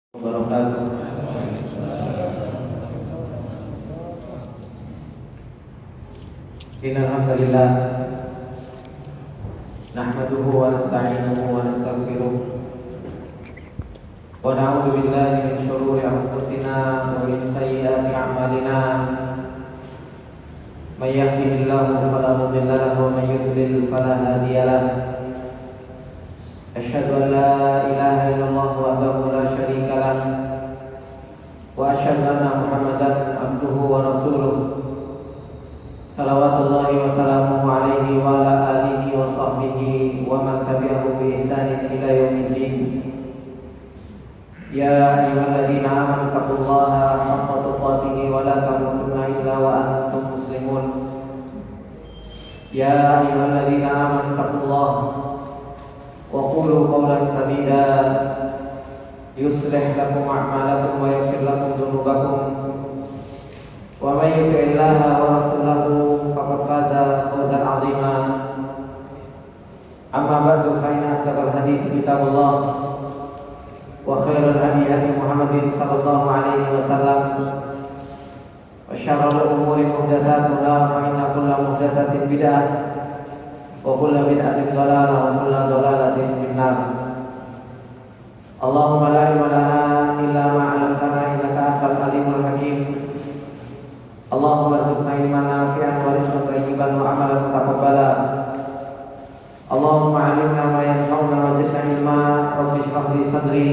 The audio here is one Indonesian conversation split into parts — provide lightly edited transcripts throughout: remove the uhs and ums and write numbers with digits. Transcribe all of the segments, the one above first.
wabarakatuh. Innal hamdalillah nahmaduhu wa nasta'inuhu wa nastaghfiruh wa na'udzu billahi min shururi anfusina wa min sayyiati a'malina. May yahdihillahu fala mudilla lahu wa may yudlil fala hadiya lahu. Asyhadu an la ilaha illallah wahdahu la syarika lah wa asyhadu anna Muhammadan abduhu wa rasuluh. Salawatullahi wa salamuhu alaihi wa ala alihi wa sahbihi wa man tabi'ahu bi ihsanin ila yaumiddin. Ya ayyuhalladzina amanu taqullaha haqqa tuqatih wa la tamutunna illa wa antum muslimun. Ya ayyuhalladzina amanu taqullaha wa qulu qawlan sadida yuslih lakum a'malakum wa yaghfir lakum dhunubakum wa may yuti'illaha wa rasulahu faqad faza fawzan 'azima. Amma ba'du, fa inna asdaqal hadithi kitabullah wa khairal hadi hadi Muhammadin sallallahu alaihi wasallam wa syarrul umuri muhdatsatuha fa inna kulla muhdatsatin bid'ah wa kullu bid'atin dhalalah wa kullu dhalalatin finnar. Allahumma la ilma lana illa ma 'allamtana innaka antal alimul hakim. Allahumma arzuqna ilman nafi'an wa rizqan thayyiban wa amalan mutaqabbala. Allahumma 'allimna ma yanfa'una wa zidna ilma. Rabbi shrah li sadri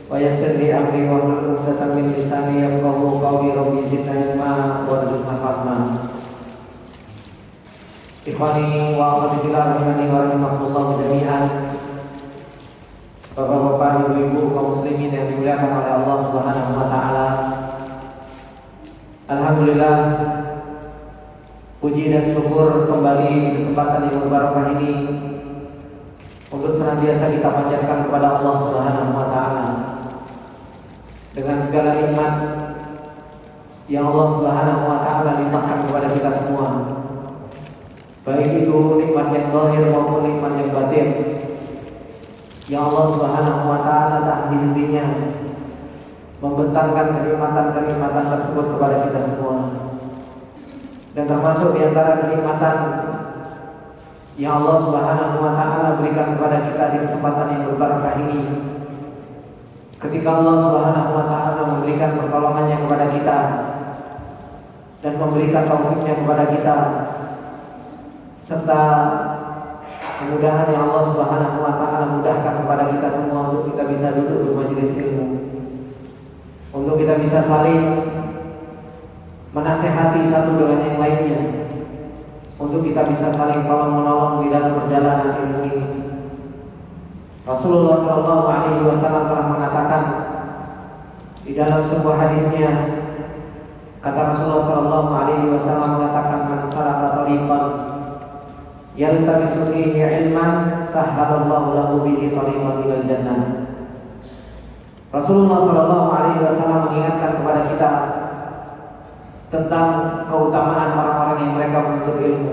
wa yassir li amri wa hlul 'uqdatam min lisani yafqahu qawli. Rabbi zidna ilma warzuqna fahma. Ikhwani wa akhwati fillah rahimani wa rahimakumullah jami'an. Bapak-bapak, ibu-ibu, kaum muslimin yang dimuliakan oleh Allah Subhanahu wa taala. Alhamdulillah, puji dan syukur kembali di kesempatan yang berbarakah ini untuk senantiasa kita panjatkan kepada Allah Subhanahu wa taala dengan segala nikmat yang Allah Subhanahu wa taala limpahkan kepada kita semua. Baik itu nikmat yang zahir maupun nikmat yang batin, yang Allah Subhanahu wa taala tak henti-hentinya membentangkan kenikmatan-kenikmatan tersebut kepada kita semua. Dan termasuk di antara kenikmatan yang Allah Subhanahu wa taala berikan kepada kita di kesempatan yang berbarakah ini, ketika Allah Subhanahu wa taala memberikan pertolongannya kepada kita dan memberikan taufiknya kepada kita, serta kemudahan yang Allah Subhanahu wa taala mudahkan kepada kita semua untuk kita bisa duduk di majelis ilmu, untuk kita bisa saling menasehati satu dengan yang lainnya, untuk kita bisa saling tolong menolong di dalam perjalanan ilmu ini. Rasulullah sallallahu alaihi wasallam telah mengatakan di dalam sebuah hadisnya, kata Rasulullah sallallahu alaihi wasallam mengatakan, man salaka tariqan yaltamisu fihi ilman sahhalallahu lahu bihi tariqan ilal jannah. Rasulullah sallallahu alaihi wasallam mengingatkan kepada kita tentang keutamaan orang-orang yang mereka menuntut ilmu,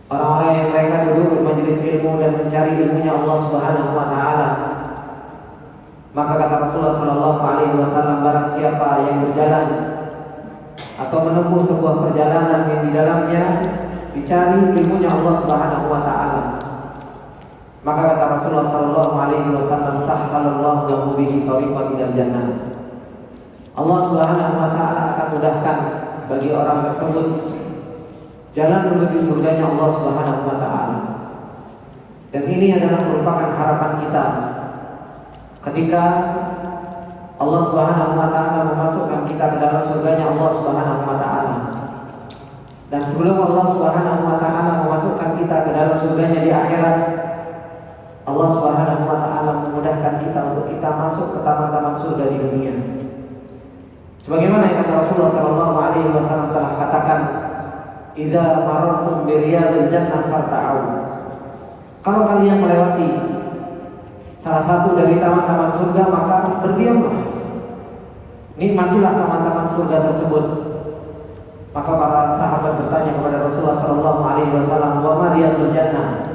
orang-orang yang mereka duduk di majelis ilmu dan mencari ilmunya Allah Subhanahu wa taala. Maka kata Rasulullah sallallahu alaihi wasallam, barang siapa yang berjalan atau menempuh sebuah perjalanan yang di dalamnya dicari ilmunya Allah Subhanahu wa taala, maka kata Rasulullah sallallahu alaihi wasallam, sahhalallahu lahu bihi tariqan ilal jannah. Allah Subhanahu wa taala akan mudahkan bagi orang tersebut jalan menuju surganya Allah Subhanahu wa taala. Dan ini adalah merupakan harapan kita ketika Allah Subhanahu wa taala memasukkan kita ke dalam surganya Allah Subhanahu wa taala. Dan sebelum Allah Subhanahu wa taala memasukkan kita ke dalam surganya di akhirat, Allah Subhanahu wa taala memudahkan kita untuk kita masuk ke taman-taman surga di dunia. Sebagaimana yang kata Rasulullah sallallahu alaihi wasallam telah katakan, "Idza marartum bi riyadil jannah farta'u." Kalau kalian melewati salah satu dari taman-taman surga, maka berdiamlah. Nikmatilah taman-taman surga tersebut. Maka para sahabat bertanya kepada Rasulullah sallallahu alaihi wasallam, "Wa ma riyadul jannah?"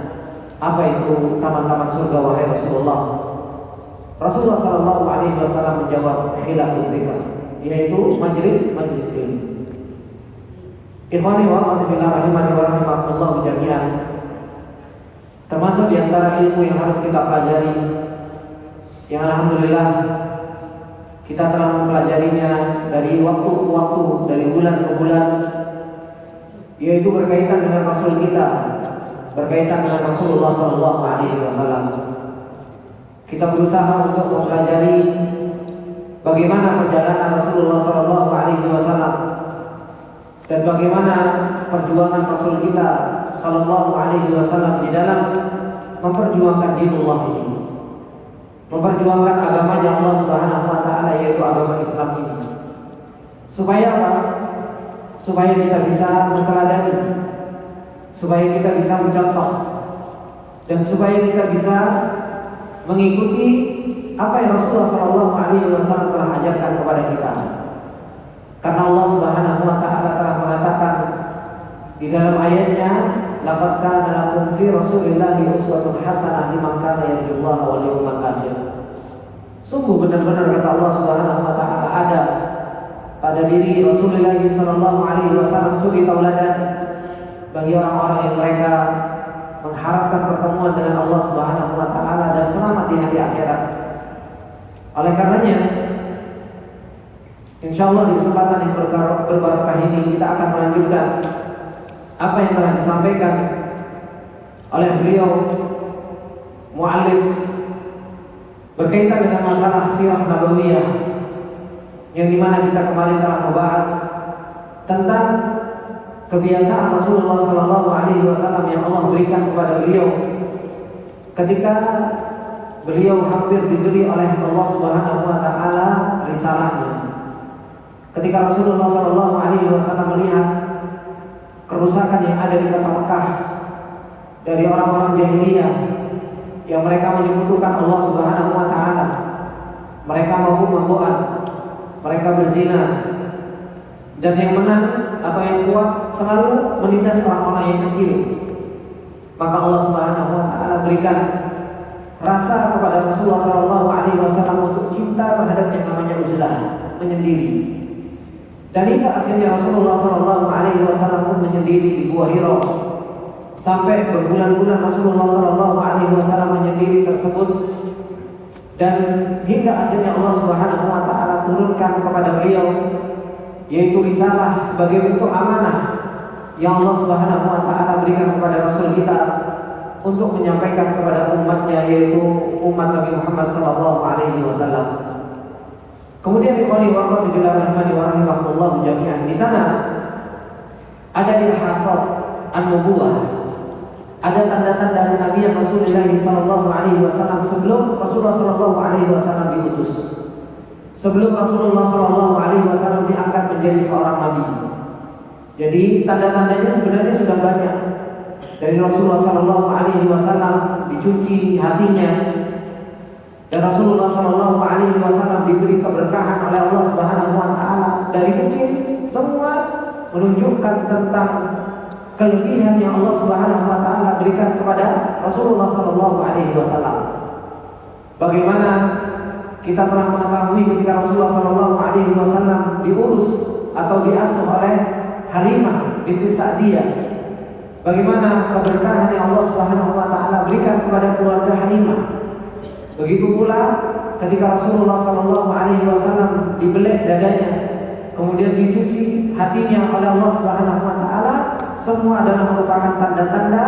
Apa itu taman-taman surga wahai Rasulullah? Rasulullah Shallallahu Alaihi Wasallam menjawab hilaqul dzikr, yaitu majelis ilmu. Ikhwani wa akhwati fillah rahimani wa rahimakumullah jami'an. Termasuk di antara ilmu yang harus kita pelajari, yang alhamdulillah kita telah mempelajarinya dari waktu ke waktu, dari bulan ke bulan, yaitu berkaitan dengan Rasul kita, berkaitan dengan Rasulullah Shallallahu Alaihi Wasallam. Kita berusaha untuk mempelajari bagaimana perjalanan Rasulullah Shallallahu Alaihi Wasallam dan bagaimana perjuangan Rasul kita Shallallahu Alaihi Wasallam di dalam memperjuangkan dinullah ini, memperjuangkan agamanya Allah Subhanahu Wa Taala, yaitu agama Islam ini. Supaya apa? Supaya kita bisa meneladani, supaya kita bisa mencontoh, dan supaya kita bisa mengikuti apa yang Rasulullah Shallallahu Alaihi Wasallam telah ajarkan kepada kita. Karena Allah Subhanahu Wa Taala telah mengatakan di dalam ayatnya, laqad kana lakum fi Rasulillahi uswatun hasanah liman kana yarjullaha wal yawmal akhir. Sungguh benar-benar kata Allah Subhanahu Wa Taala ada pada diri Rasulullah Shallallahu Alaihi Wasallam suri tauladan bagi orang-orang yang mereka mengharapkan pertemuan dengan Allah Subhanahu Wa Taala dan selamat di hari akhirat. Oleh karenanya, insya Allah di kesempatan yang berbarakah ini kita akan melanjutkan apa yang telah disampaikan oleh beliau muallif berkaitan dengan masalah sirah nabawiyah, yang dimana kita kemarin telah membahas tentang kebiasaan Rasulullah Sallallahu Alaihi Wasallam yang Allah berikan kepada beliau ketika beliau hampir diberi oleh Allah Subhanahu Wa Taala risalahnya. Ketika Rasulullah Sallallahu Alaihi Wasallam melihat kerusakan yang ada di kota Mekah dari orang-orang jahiliyah yang mereka menyekutukan Allah Subhanahu Wa Taala, mereka mabuk-mabukan, mereka berzina, dan yang menang atau yang kuat selalu menindas orang-orang yang kecil. Maka Allah Subhanahu Wa Taala berikan rasa kepada Rasulullah Sallallahu Alaihi Wasallam untuk cinta terhadap yang namanya uzlah, menyendiri. Dan hingga akhirnya Rasulullah Sallallahu Alaihi Wasallam pun menyendiri di Gua Hira. Sampai berbulan-bulan Rasulullah Sallallahu Alaihi Wasallam menyendiri tersebut, dan hingga akhirnya Allah Subhanahu Wa Taala turunkan kepada beliau, yaitu risalah sebagai bentuk amanah yang Allah Subhanahu Wa Taala berikan kepada Rasul kita untuk menyampaikan kepada umatnya, yaitu umat Nabi Muhammad Sallallahu Alaihi Wasallam. Kemudian ikhwani wa akhwati fillah rahimani wa rahimakumullah jami'an, di sana ada irhasat an-nubuwah, ada tanda-tanda Nabi Rasulullah Sallallahu Alaihi Wasallam sebelum Rasulullah Sallallahu Alaihi Wasallam diutus, sebelum Rasulullah Sallallahu Alaihi Wasallam diangkat menjadi seorang nabi. Jadi tanda-tandanya sebenarnya sudah banyak. Dari Rasulullah Sallallahu Alaihi Wasallam dicuci hatinya, dan Rasulullah Sallallahu Alaihi Wasallam diberi keberkahan oleh Allah Subhanahu Wa Taala. Dari kecil semua menunjukkan tentang kelebihan yang Allah Subhanahu Wa Taala berikan kepada Rasulullah Sallallahu Alaihi Wasallam. Bagaimana kita telah mengetahui ketika Rasulullah Sallallahu Alaihi Wasallam diurus atau diasuh oleh Halimah binti Sa'diyah, bagaimana keberkahan yang Allah Subhanahu Wa Taala berikan kepada keluarga Halimah. Begitu pula ketika Rasulullah Sallallahu Alaihi Wasallam dibelek dadanya, kemudian dicuci hatinya oleh Allah Subhanahu Wa Taala, semua adalah merupakan tanda-tanda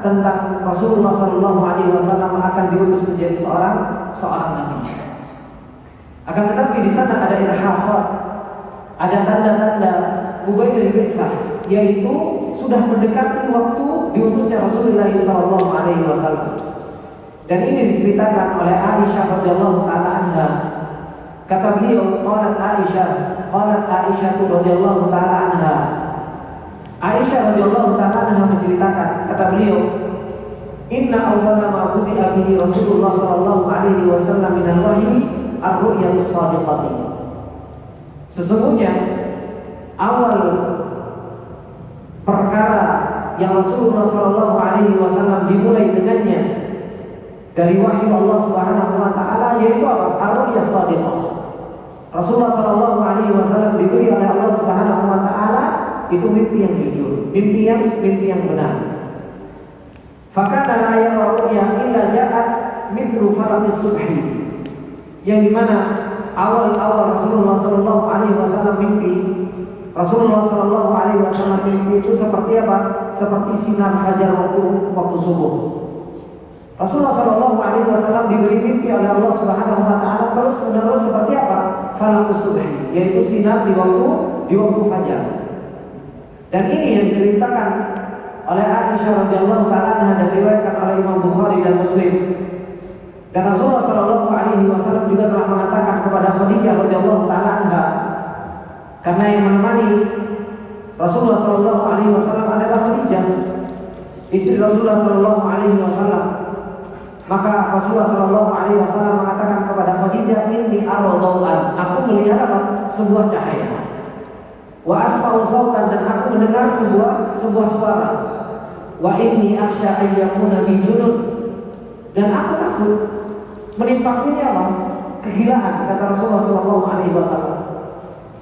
tentang Rasulullah Sallallahu Alaihi Wasallam akan diutus menjadi seorang nabi. Akan tetapi di sana ada irhasat, ada tanda-tanda Ubaidul Bi'tsah, yaitu sudah mendekati waktu diutusnya Rasulullah Sallallahu Alaihi Wasallam. Dan ini diceritakan oleh Aisyah radhiyallahu taala anha. Kata beliau, qalat Aisyah radhiyallahu taala anha. Aisyah radhiyallahu taala anha menceritakan, kata beliau, inna awwala ma budi'a bihi Rasulullah sallallahu alaihi wasallam min al-wahyi ar-ru'yatus shadiqah. Sesungguhnya awal perkara yang Rasulullah sallallahu alaihi wasallam dimulai dengannya dari wahyu Allah Subhanahu wa taala, yaitu apa? Ar-ru'ya shadiqah. Rasulullah sallallahu alaihi wasallam diberi oleh Allah Subhanahu wa taala itu mimpi yang jujur, mimpi yang benar. Fakana la yara ru'ya illa ja'at mithlu falaqis subhi. Yang dimana awal-awal Rasulullah sallallahu alaihi wasallam mimpi, Rasulullah sallallahu alaihi wasallam mimpi itu seperti apa? Seperti sinar fajar waktu subuh. Rasulullah sallallahu alaihi wasallam diberi mimpi oleh Allah Subhanahu wa taala terus-menerus seperti apa? Falaqus subhi, yaitu sinar di waktu fajar. Dan ini yang diceritakan oleh Aisyah radhiyallahu taala anha dan diriwayatkan oleh Imam Bukhari dan Muslim. Dan Rasulullah sallallahu alaihi wasallam juga telah mengatakan kepada Khadijah radhiyallahu taala anha, karena yang menemani Rasulullah sallallahu alaihi wasallam adalah Khadijah, istri Rasulullah sallallahu alaihi wasallam. Maka Rasulullah sallallahu alaihi wasallam mengatakan kepada Khadijah, "Inni ara daw'an." Aku melihat apa? Sebuah cahaya. Wa asma'u sautan, dan aku mendengar sebuah suara. Wa inni akhsha an yakuna bi junud, dan aku takut menimpakannya apa? Kegilaan, kata Rasulullah sallallahu alaihi wasallam.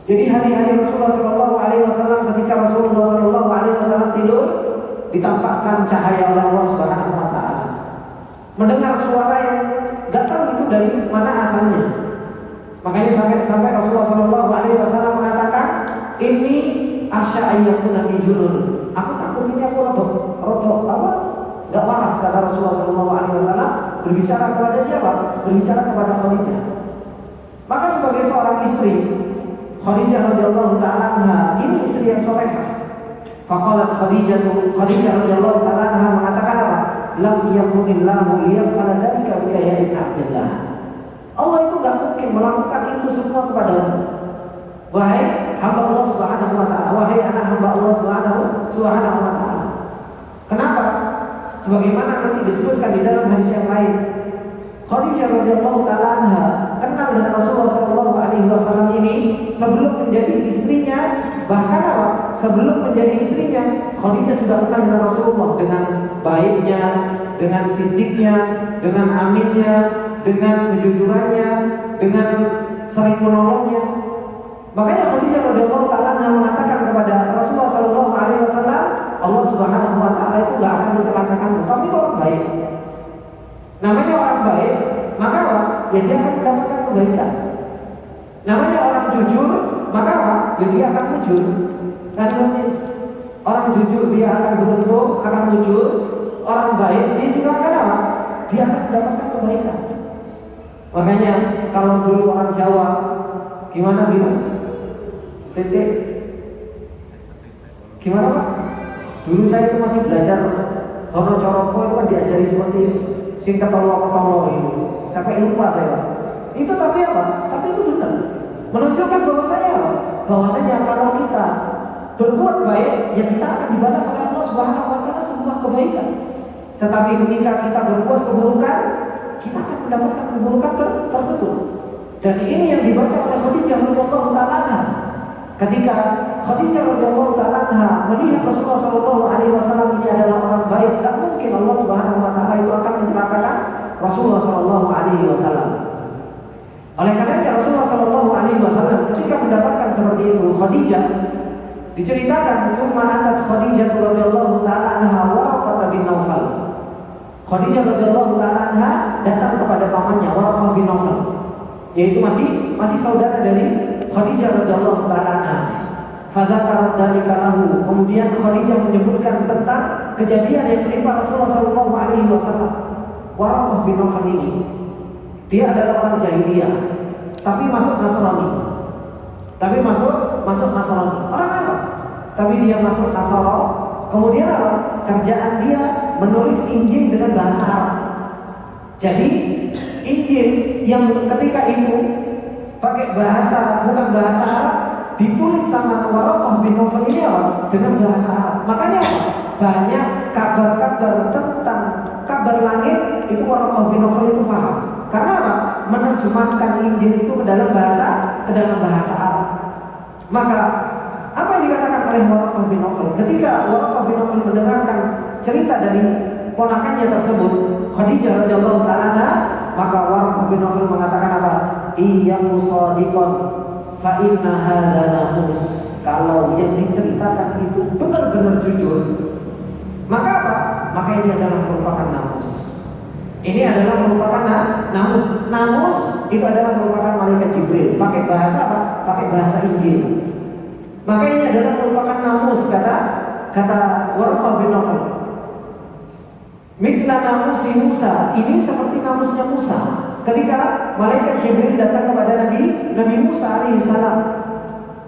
Jadi hari-hari Rasulullah sallallahu alaihi wasallam, ketika Rasulullah sallallahu alaihi wasallam tidur, ditampakkan cahaya oleh Allah Subhanahu wa taala. Mendengar suara yang enggak tahu itu dari mana asalnya. Makanya sampai Rasulullah sallallahu alaihi wasallam mengatakan, "Ini akhsha an yakuna bi junud." Aku takut ini aku rotok apa? Enggak waras, kata Rasulullah sallallahu alaihi wasallam, berbicara kepada siapa? Berbicara kepada Khadijah. Maka sebagai seorang istri, Khadijah radhiyallahu taala anha, ini istri yang salehah. Faqalat Khadijah radhiyallahu taala anha mengatakan apa? Lam yakunillahu liyaf'ala dzalika bika ya ibn Abdullah. Allah itu enggak mungkin melakukan itu semua kepadamu, wahai hamba Allah Subhanahu wa taala, wahai anak hamba Allah Subhanahu wa taala. Kenapa? Sebagaimana nanti disebutkan di dalam hadis yang lain, Khadijah radhiyallahu taala anha kenal dengan Rasulullah sallallahu alaihi wasallam ini sebelum menjadi istrinya. Bahkan apa? Sebelum menjadi istrinya, Khadijah sudah kenal dengan Rasulullah, dengan baiknya, dengan sidiknya, dengan aminnya, dengan kejujurannya, dengan sering menolongnya. Makanya Khadijah radhiyallahu taala mengatakan kepada Rasulullah sallallahu alaihi wasallam, Allah Subhanahu wa taala itu enggak akan mencelakakanmu. Kamu itu orang baik. Namanya orang baik, maka apa? Ya dia akan mendapatkan kebaikan. Namanya orang jujur, maka apa? Ya dia akan jujur. Kan orang jujur dia akan beruntung, akan jujur. Orang baik dia juga akan apa? Dia akan mendapatkan kebaikan. Makanya kalau dulu orang Jawa gimana bilang? Titik. Gimana Pak? Dulu saya itu masih belajar Hono Coroko itu kan diajari seperti itu. Sing ketolo itu. Sampai lupa saya. Itu tapi apa? Tapi itu benar. Menunjukkan bahwasanya kalau kita berbuat baik, ya kita akan dibalas oleh Allah Subhanahu wa taala sebuah kebaikan. Tetapi ketika kita berbuat keburukan, kita akan mendapatkan keburukan tersebut. Dan ini yang dibaca oleh Khadijah radhiyallahu taala. Ketika Khadijah radhiyallahu taala melihat Rasulullah sallallahu alaihi wasallam ini adalah orang baik, tak mungkin Allah Subhanahu wa taala itu akan mencelakakan Rasulullah sallallahu alaihi wasallam. Oleh karena Rasulullah sallallahu alaihi wasallam ketika mendapatkan seperti itu, Khadijah diceritakan cuma atat Khadijah radhiyallahu taala anha Waraqah bin Naufal. Khadijah radhiyallahu taala anha datang kepada pamannya Waraqah bin Naufal, yaitu masih saudara dari Khadijah radhiyallahu taala anha. Fadzakarat dzalika lahu. Kemudian Khadijah menyebutkan tentang kejadian yang menimpa Rasulullah sallallahu alaihi wasallam. Waraqah bin Naufal ini dia adalah orang jahiliyah, tapi masuk Nasrani. Orang apa? Tapi dia masuk Nasara. Kemudian apa? Kerjaan dia menulis Injil dengan bahasa Arab. Jadi Injil yang ketika itu pakai bukan bahasa Arab, ditulis sama Waraqah bin Naufal ini apa? Dengan bahasa Arab. Makanya apa? Banyak kabar-kabar tentang kabar langit itu Waraqah bin Naufal itu paham. Karena apa? Menerjemahkan Injil itu ke dalam bahasa Arab. Maka apa yang dikatakan oleh Waraqah bin Naufal? Ketika Waraqah bin Naufal mendengarkan cerita dari ponakannya tersebut, Khadijah radhiyallahu taala, maka Warqah bin Nawfal mengatakan apa? Iyyaku shadiqan fa inna hadza namus. Kalau yang diceritakan itu benar-benar jujur, maka apa? Maka ini adalah merupakan namus. Ini adalah merupakan namus. Namus itu adalah merupakan malaikat Jibril. Pakai bahasa apa? Pakai bahasa Injil. Maka ini adalah merupakan namus, kata Warqah bin Nawfal. Mithla namusi Musa, ini seperti namusnya Musa. Ketika malaikat Jibril datang kepada Nabi Musa alaihissalam.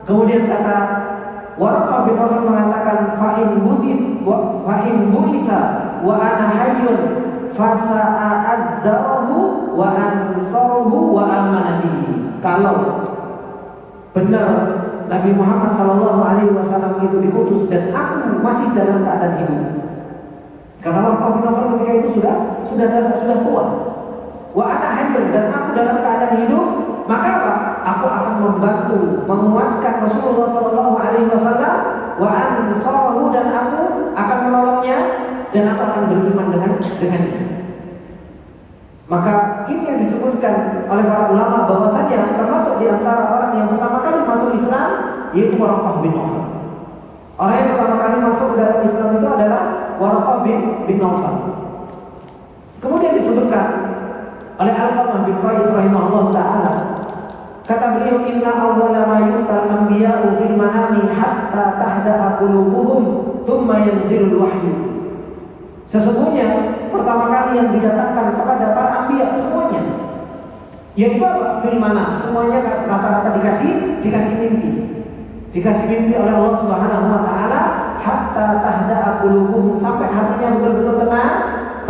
Kemudian kata Warqah bin Nawfal mengatakan fa'in bu'itha wa ana hayyun fasa'a azzarahu wa ansarahu wa amana bihi. Kalau benar Nabi Muhammad SAW itu diutus dan aku masih dalam keadaan hidup, karena Warqah bin Nawfal ketika itu sudah tua. Wa ana hayyun, dan aku dalam keadaan hidup, maka apa? Aku akan membantu menguatkan Rasulullah SAW wa ansarahu, dan aku akan menolongnya dan aku akan beriman dengannya. Maka ini yang disebutkan oleh para ulama bahwasanya termasuk di antara orang yang pertama kali masuk Islam yaitu Warqah bin Nawfal. Orang yang pertama kali masuk dalam Islam itu adalah Warqah bin Nawfal. Kemudian disebutkan oleh Al-Qamah bin Qais rahimahullah taala, kata beliau, inna awwala ma yu'tal anbiya'u fil manami hatta tahda'a qulubuhum thumma yanzilul wahyu. Sesungguhnya pertama kali yang didatangkan kepada para anbiya semuanya yaitu apa? Fil manam. Semuanya rata-rata dikasih mimpi. Dikasih mimpi oleh Allah Subhanahu wa taala hatta tahda'a qulubuhum, sampai hatinya betul-betul tenang.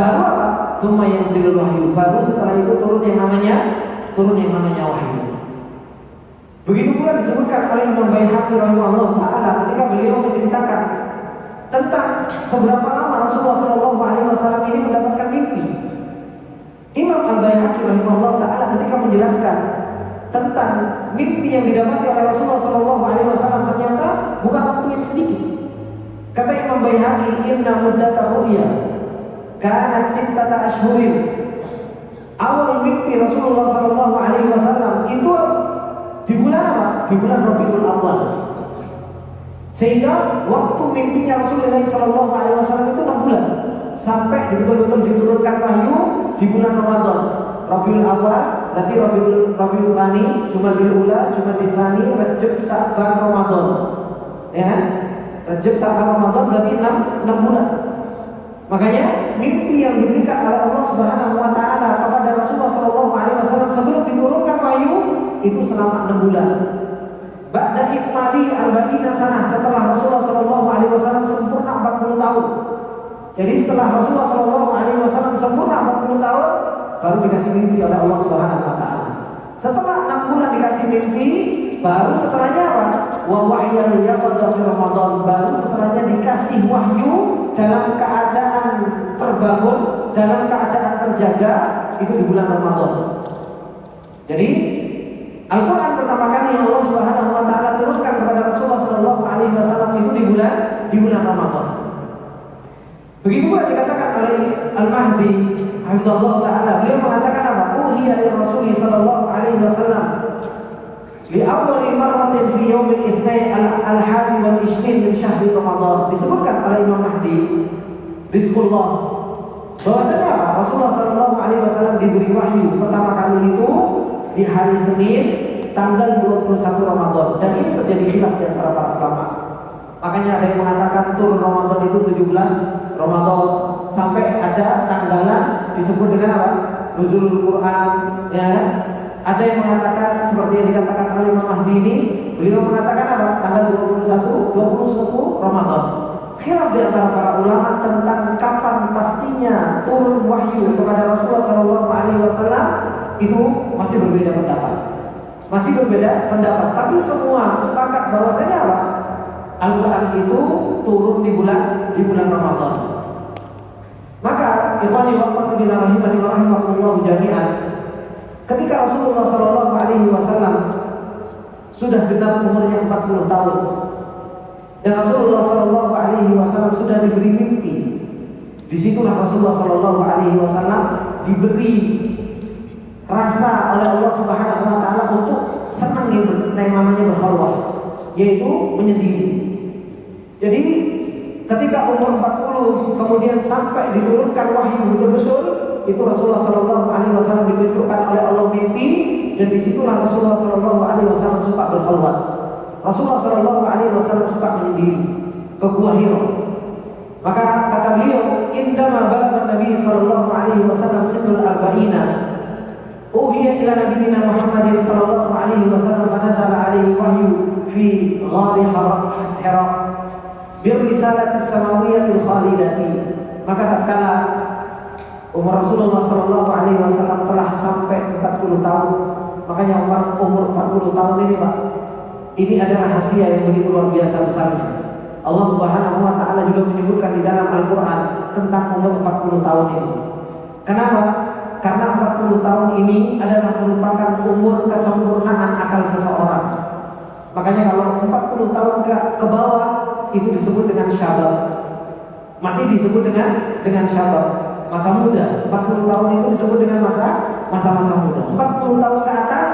Baru apa? Tsumma yanzilul wahyu. Baru setelah itu turun yang namanya wahyu. Begitu pula disebutkan oleh Imam Baihaqi rahimahullah taala ketika beliau menceritakan tentang seberapa lama Rasulullah SAW ini mendapatkan mimpi. Imam Al-Baihaqi rahimahullah taala ketika menjelaskan tentang mimpi yang didapati oleh Rasulullah SAW ternyata bukan waktu yang sedikit. Kata Imam Baihaqi, inna muddata ru'ya kanat sittata ashhurin. Awal mimpi Rasulullah SAW itu di bulan apa? Di bulan Rabiul Awal. Sehingga waktu mimpinya Rasulullah SAW itu 6 bulan, sampai betul-betul diturunkan wahyu di bulan Ramadan. Rabiul Awal berarti Rabiul Tsani, Jumadil Ula, Jumadil Tsani, Rajab, Sa'ban, Ramadan. Ya kan? Rajab, Sa'ban, Ramadan berarti 6 bulan. Makanya mimpi yang diberikan oleh Allah Subhanahu wa taala kepada Rasulullah SAW sebelum diturunkan wahyu itu selama 6 bulan. Ba'da ikmali arba'ina sanah, setelah Rasulullah SAW sempurna 40 tahun. Jadi setelah Rasulullah SAW sempurna 40 tahun baru dikasih mimpi oleh Allah Subhanahu wa taala. Setelah 6 bulan dikasih mimpi, baru setelahnya apa? Wa wahyal yaqadha fi Ramadan, baru setelahnya dikasih wahyu dalam keadaan terbangun, dalam keadaan terjaga, itu di bulan Ramadan. Jadi Al-Quran pertama kali yang Allah Subhanahu wa taala turunkan kepada Rasulullah SAW itu di bulan Ramadan. Begitu pula dikatakan oleh Al-Mahdi hafizallahu taala, beliau mengatakan apa? Uhiya li Rasulullah sallallahu alaihi wasallam li awwali marratin fi yaumil itsnai al-hadi wal 20 min syahri Ramadan. Disebutkan oleh Imam Mahdi Rizqullah bahwasanya apa? Rasulullah sallallahu alaihi wasallam diberi wahyu pertama kali itu di hari Senin tanggal 21 Ramadan, dan ini terjadi khilaf di antara para ulama. Makanya ada yang mengatakan turun Ramadan itu 17 Ramadan, sampai ada tanggalan disebut dengan apa? Nuzulul Quran, ya. Ada yang mengatakan seperti yang dikatakan oleh Imam Mahdi ini, beliau mengatakan apa? Tanggal 21 Ramadan. Khilaf di antara para ulama tentang kapan pastinya turun wahyu kepada Rasulullah SAW itu masih berbeda pendapat. Tapi semua sepakat bahwasanya apa? Al-Quran itu turun di bulan Ramadan. Maka ikhwani wa akhwati fillah rahimani wa rahimakumullah jami'an, ketika Rasulullah SAW sudah genap umurnya 40 tahun dan Rasulullah SAW sudah diberi mimpi Disitulah Rasulullah Shallallahu Alaihi Wasallam diberi rasa oleh Allah Subhanahu Wa Taala untuk senang yang namanya berkhalwah, yaitu menyendiri. Jadi ketika umur 40 kemudian sampai diturunkan wahyu betul-betul, itu Rasulullah Shallallahu Alaihi Wasallam ditunjukkan oleh Allah mimpi, dan disitulah Rasulullah Shallallahu Alaihi Wasallam suka berkhalwat. Rasulullah Shallallahu Alaihi Wasallam suka menyendiri ke Gua Hira. Maka kata beliau, indama balagha Nabi Shallallahu Alaihi Wasallam sinul arba'ina, uhiya ila nabiyina Muhammadin Shallallahu Alaihi Wasallam fanazala alaihi wahyu fi ghari Hira bir risalatis samawiyatil khalidati. Maka tatkala umur Rasulullah Shallallahu Alaihi Wasallam telah sampai 40 tahun, makanya umur 40 tahun ini Pak, ini adalah rahasia yang begitu luar biasa besarnya. Allah Subhanahu Wa Taala juga menyebutkan di dalam Al-Quran tentang umur 40 tahun ini. Kenapa? Karena 40 tahun ini adalah merupakan umur kesempurnaan akal seseorang. Makanya kalau 40 tahun ke bawah itu disebut dengan syabab. Masih disebut dengan syabab, masa muda. 40 tahun itu disebut dengan masa-masa muda. 40 tahun ke atas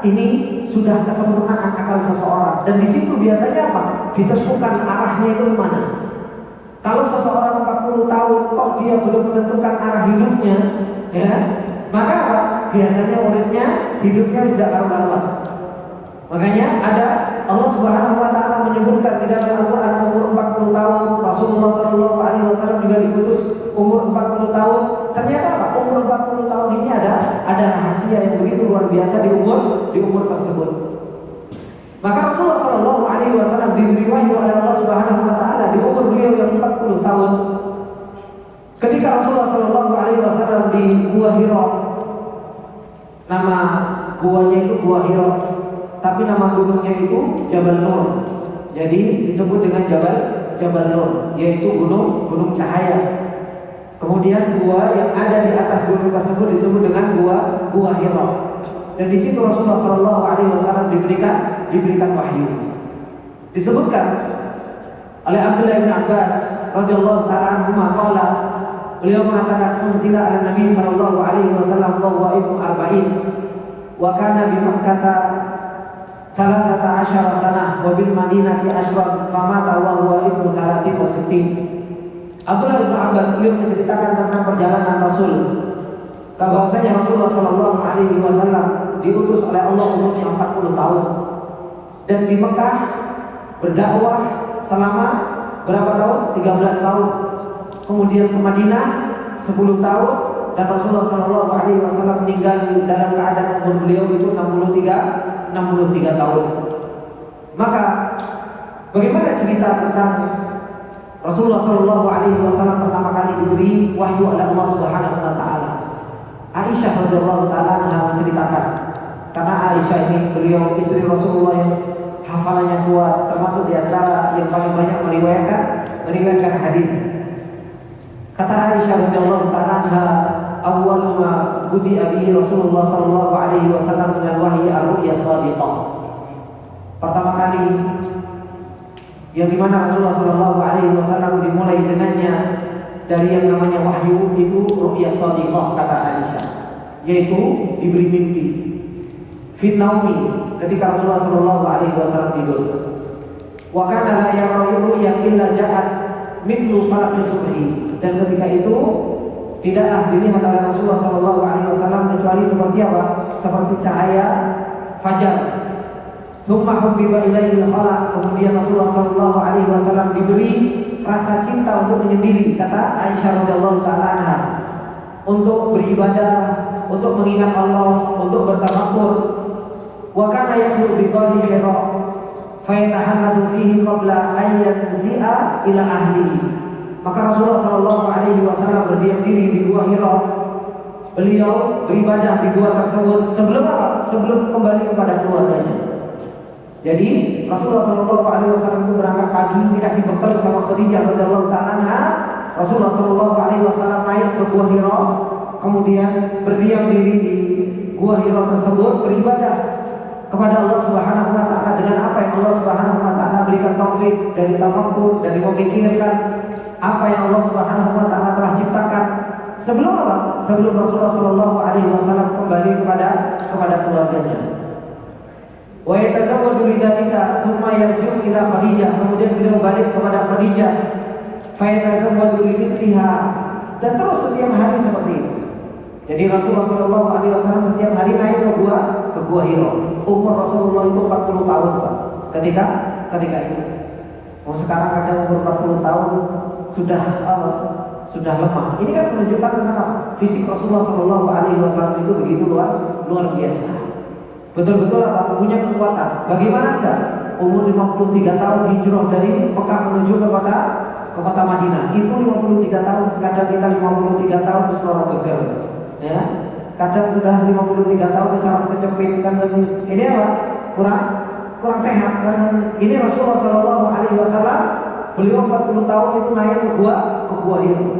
ini sudah kesempurnaan akal seseorang, dan di situ biasanya apa? Ditentukan arahnya itu kemana. Kalau seseorang 40 tahun kok dia belum menentukan arah hidupnya, ya, maka apa? Biasanya muridnya hidupnya sudah karuan. Makanya ada Allah Subhanahu Wa Taala menyebutkan di dalam Al-Quran umur 40 tahun. Rasulullah Shallallahu Alaihi Wasallam juga diutus umur 40 tahun. Ternyata apa? Umur 40 tahun ini ada rahasia yang begitu luar biasa di umur tersebut. Maka Rasulullah Shallallahu Alaihi Wasallam diberi wahyu oleh Allah Subhanahu Wa Taala di umur beliau yang 40 tahun. Ketika Rasulullah Shallallahu Alaihi Wasallam di Gua Hira, nama guanya itu Gua Hira, tapi nama gunungnya itu Jabal Nur. Jadi disebut dengan Jabal Nur, yaitu gunung cahaya. Kemudian gua yang ada di atas gunung tersebut disebut dengan Gua Hira. Dan di situ Rasulullah Shallallahu Alaihi Wasallam diberikan wahyu. Disebutkan oleh Abdullah bin Abbas radhiyallahu taala anhuma qala, beliau mengatakan unzila ala Nabi Shallallahu Alaihi Wasallam wa huwa ibnu arba'in wa kana bi Makkah 13 sanah wa bil Madinati ashran famata wa huwa ibnu 30. Abdullah bin Abbas beliau menceritakan tentang perjalanan Rasul, bahwasanya Rasulullah Shallallahu Alaihi Wasallam diutus oleh Allah umurnya 40 tahun, dan di Mekah berdakwah selama berapa tahun? 13 tahun. Kemudian ke Madinah 10 tahun, dan Rasulullah Shallallahu Alaihi Wasallam meninggal dalam keadaan umur beliau itu 63 tahun. Maka bagaimana cerita tentang Rasulullah Shallallahu Alaihi Wasallam pertama kali diberi wahyu oleh Allah Subhanahu Wa Taala? Aisyah radhiyallahu taala anha menceritakan, karena Aisyah ini beliau istri Rasulullah yang hafalannya kuat, termasuk di antara yang paling banyak meriwayatkan hadis. Kata Aisyah radhiyallahu taala anha, awwal ma budi abi Rasulullah sallallahu alaihi wasallam min al-wahyi ar-ru'ya shadiqah. Pertama kali yang dimana Rasulullah sallallahu alaihi wasallam dimulai dengannya dari yang namanya wahyu itu ru'ya shadiqah, kata Aisyah, yaitu diberi mimpi. Fi naumi, ketika Rasulullah sallallahu alaihi wasallam tidur. Wa kana la yara ru'ya illa ja'at mithlu falaqis subhi, dan ketika itu tidaklah dilihat oleh Rasulullah Shallallahu Alaihi Wasallam kecuali seperti apa? Seperti cahaya fajar. Tsumma hubbiba ilaihil khala, kemudian Rasulullah Shallallahu Alaihi Wasallam diberi rasa cinta untuk menyendiri, kata Aisyah radhiyallahu taala anha, untuk beribadah, untuk mengingat Allah, untuk bertafakur. Wa kana yakhlu bi qadi Hira fa yatahannatu fihi qabla an yanzi'a ila ahlihi. Maka Rasulullah Shallallahu Alaihi Wasallam berdiam diri di Gua Hira. Beliau beribadah di gua tersebut sebelum apa? Sebelum kembali kepada keluarganya. Jadi Rasulullah Shallallahu Alaihi Wasallam itu berangkat pagi, dikasih bekal sama Khadijah radhiyallahu taala anha. Rasulullah Shallallahu Alaihi Wasallam naik ke Gua Hira, kemudian berdiam diri di Gua Hira tersebut, beribadah kepada Allah Subhanahu Wa Taala dengan apa yang Allah Subhanahu Wa Taala berikan taufik, dari tafakkur, dari memikirkan. apa yang Allah Subhanahu wa taala telah ciptakan sebelum apa? Sebelum Rasulullah sallallahu alaihi wasallam kembali kepada keluarganya. Wa yatazawwaju lidzalika tsumma yarji'u ila Khadijah. Kemudian beliau balik kepada Khadijah. Fa yatazawwaju limithliha. Dan terus setiap hari seperti itu. Jadi Rasulullah sallallahu alaihi wasallam setiap hari naik ke Gua Hiro. Umur Rasulullah itu 40 tahun, Pak. Ketika itu. Oh, sekarang kadang umur 40 tahun sudah lemah. Ini kan menunjukkan tentang apa? Fisik Rasulullah sallallahu alaihi wasallam itu begitu luar biasa. Betul-betul apa? Punya kekuatan. Bagaimana enggak? Umur 53 tahun hijrah dari Mekah menuju ke kota Madinah. Itu 53 tahun. Kadang kita 53 tahun seluruh geger. Ya. Kadang sudah 53 tahun disaraf kecepit kan ini apa? Kurang sehat kan. Ini Rasulullah sallallahu alaihi wasallam beliau 40 tahun itu naik ke Gua Hiro.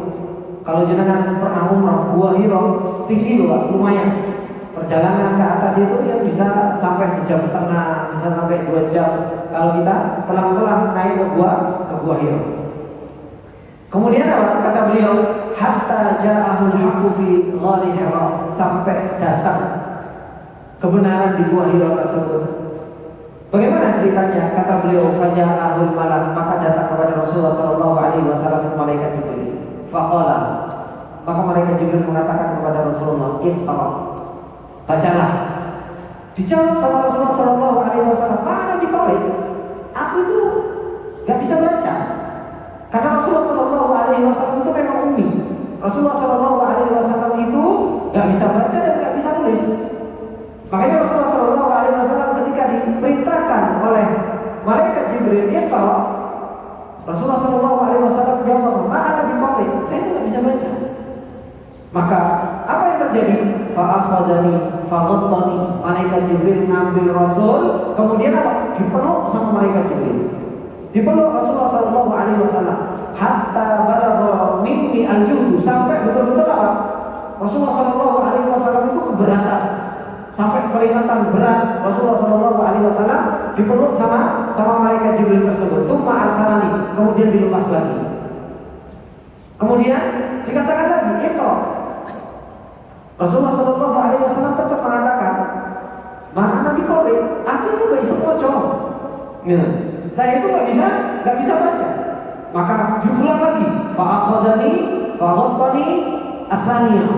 Kalau jenengan pernah umrah, Gua Hiro tinggi loh, lumayan. Perjalanan ke atas itu ya bisa sampai 1,5 jam, bisa sampai 2 jam. Kalau kita pelan-pelan naik ke Gua Hiro. Kemudian apa? Kata beliau, hatta ja'ahul haqqu fi ghari Hira, sampai datang kebenaran di Gua Hiro tersebut. Bagaimana ceritanya? Kata beliau, faja'ahul malak, maka datang kepada Rasulullah sallallahu alaihi wasallam malaikat Jibril. Faqala, maka malaikat Jibril mengatakan kepada Rasulullah, "Iqra." Bacalah. Dijawab sama Rasulullah sallallahu alaihi wasallam, "Mana biqari? Aku itu enggak bisa baca." Karena Rasulullah sallallahu alaihi wasallam itu memang ummi. Rasulullah sallallahu alaihi wasallam itu enggak bisa baca dan enggak bisa tulis. Makanya Rasulullah sallallahu alaihi wasallam ketika diperintahkan oleh malaikat Jibril, "Iqra." Rasulullah sallallahu alaihi wasallam jawab, "Ma'ana biqari." Saya tidak bisa baca. Maka apa yang terjadi? Fa'akhadani faghattani. Malaikat Jibril ngambil Rasul, kemudian apa? Dipeluk sama malaikat Jibril. Dipeluk Rasulullah sallallahu alaihi wasallam hatta balagha minni al-juhd, sampai betul-betul apa? Rasulullah sallallahu alaihi wasallam itu keberatan. Sampai peringatan berat Rasulullah sallallahu alaihi wasallam dipeluk sama malaikat Jibril tersebut. Tsumma arsalani, kemudian dilepas lagi. Kemudian dikatakan lagi, "Iqra." Rasulullah sallallahu alaihi wasallam tetap mengatakan, "Ma'ana biqari." Aku itu enggak bisa baca. Ya. Saya itu nggak bisa baca. Maka diulang lagi, fa'akhadani faghattani atsaniyah.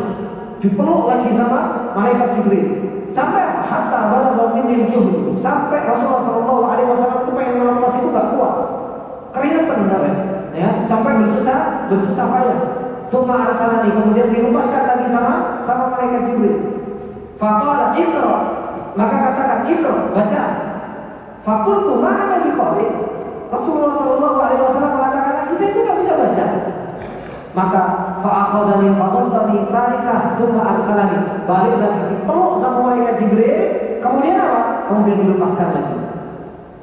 Dipeluk lagi sama malaikat Jibril. Sampai hatta balagha minni al-juhd. Sampai Rasulullah sallallahu alaihi wasallam itu pengen melepas itu enggak kuat. Keringetan sampai, ya, sampai bersusah payah. Tsumma arsalani, kemudian dilepaskan lagi sama malaikat Jibril. Faqala iqra. Maka katakan iqra, baca. Fakultu ma'ana biqari. Rasulullah sallallahu alaihi wasallam mengatakan lagi, saya itu enggak bisa baca. Maka fa'akhadani faghattani tsalikah tsumma arsalani. Balik lagi dipeluk sama malaikat Jibril, kemudian apa? Kemudian dilepaskan lagi.